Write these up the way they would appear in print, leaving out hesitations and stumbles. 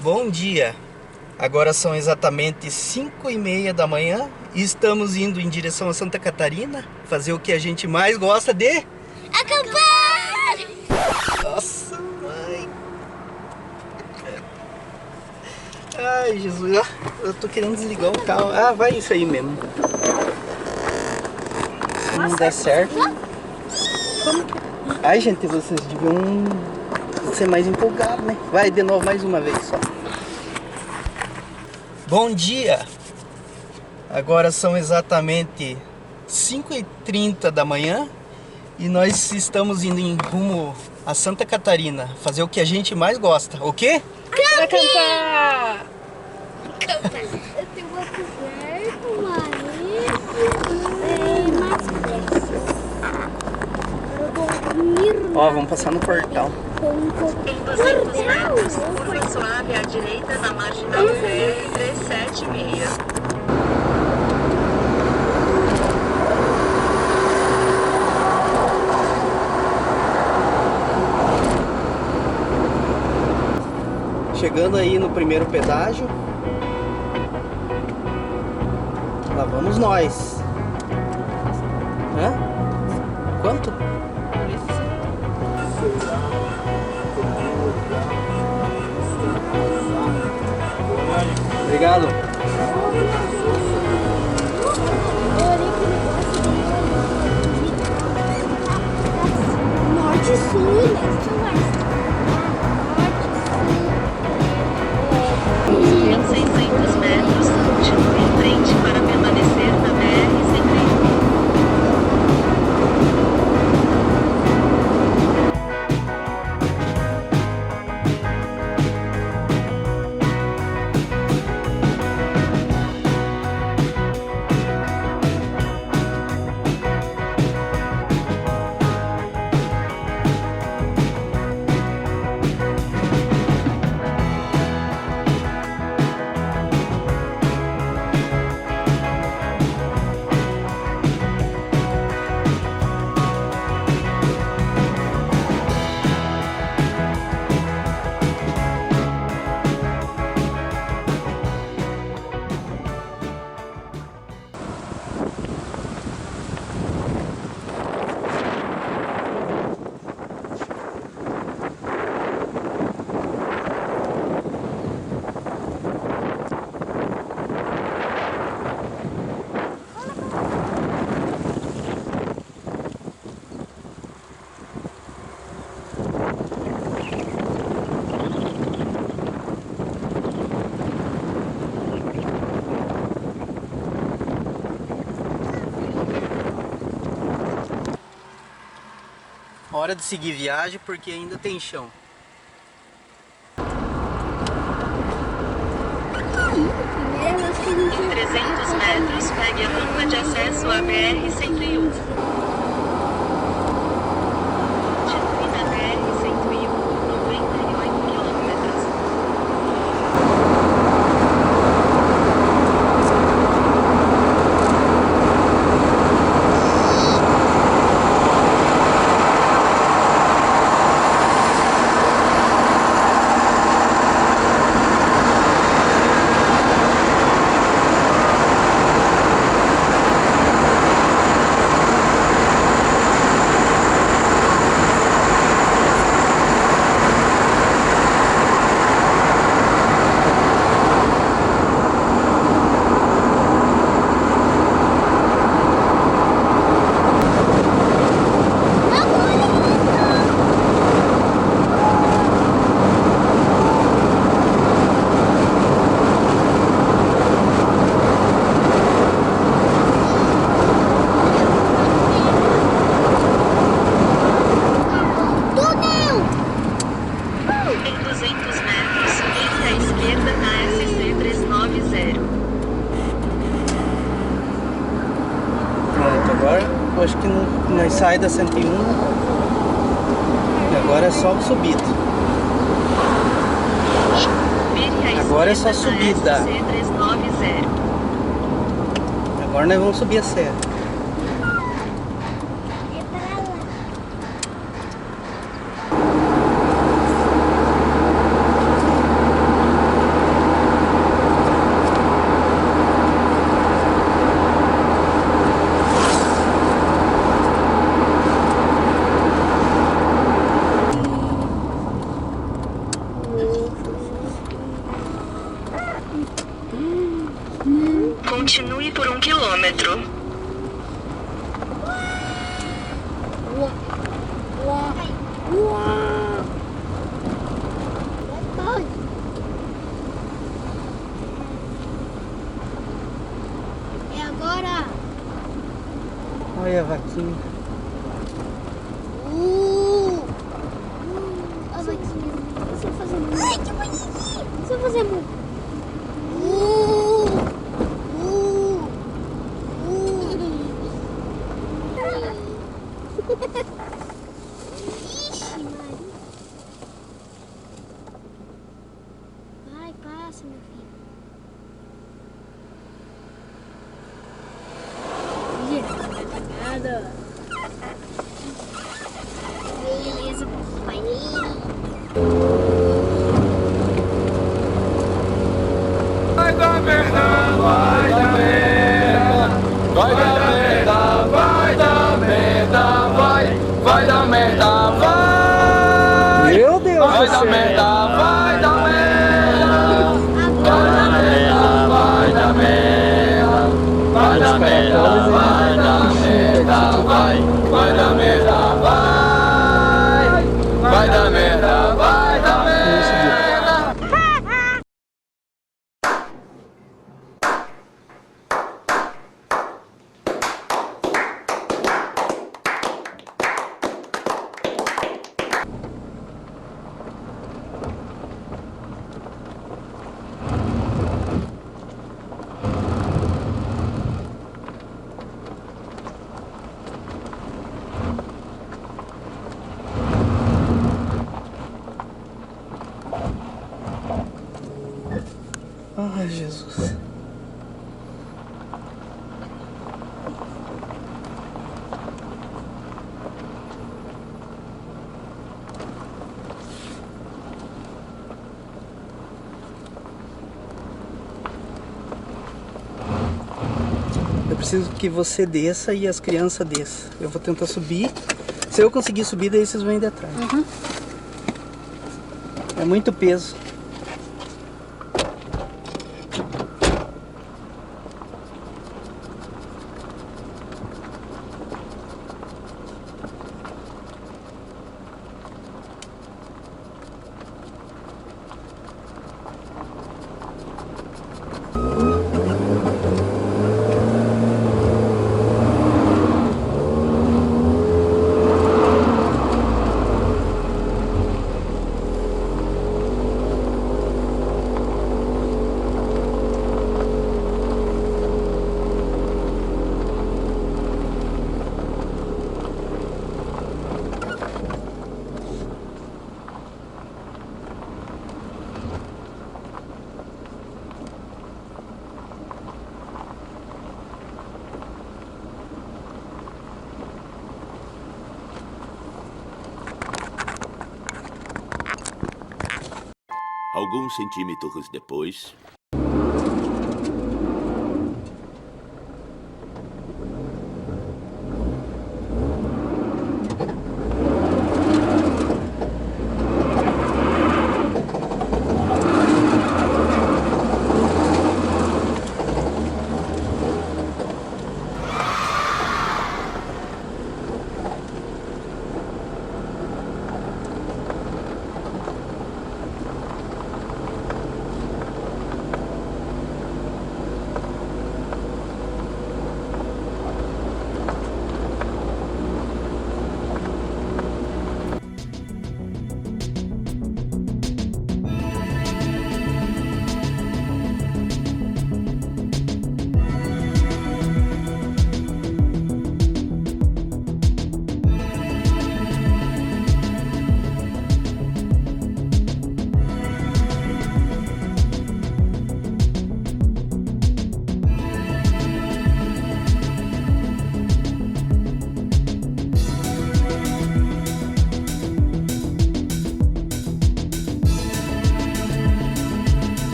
Bom dia, agora são exatamente 5h30 da manhã e estamos indo em direção a Santa Catarina fazer o que a gente mais gosta de... acampar! Nossa, mãe! Ai, Jesus, eu tô querendo desligar o carro. Ah, vai isso aí mesmo. Se não der certo... Ai, gente, vocês deviam ser mais empolgados, né? Vai, de novo, mais uma vez só. Bom dia! Agora são exatamente 5h30 da manhã e nós estamos indo em rumo a Santa Catarina fazer o que a gente mais gosta. O quê? Acampar! Eu tenho uma coberta, uma rede, mais peças. Eu vou dormir. Ó, vamos passar no portal. Em 200 metros, curva suave à direita na marginal BR-376. Chegando aí no primeiro pedágio. Lá vamos nós. Hã? Quanto? Obrigado. Norte e sul, leste e oeste. Em 600 metros, continue em frente para permanecer na BR-101. Hora de seguir viagem porque ainda tem chão. Em 300 metros, pegue a rampa de acesso à BR-101. Continue na BR-101 por 98 quilômetros. Eu acho que nós saímos da 101 e agora é só subida. Agora é só subida. Agora nós vamos subir a serra. Olha a vaquinha. A vaquinha. Deixa eu fazer mu. Ai, que bonitinho. Deixa eu fazer mu. Ixi, Maria. Vai, passa, meu filho. Nada. Beleza, papai. Vai dar merda, vai dar merda, vai dar merda, vai dar merda, vai dar merda, vai. Meu Deus Vai do dar céu. merda, vai dar merda, vai dar merda, vai dar merda, vai dar merda, vai dar merda, vai dar merda, vai dar merda, vai dar merda. Ai, Jesus. Eu preciso que você desça e as crianças desçam. Eu vou tentar subir. Se eu conseguir subir, daí vocês vão ir atrás. É muito peso. Alguns centímetros depois...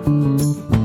Música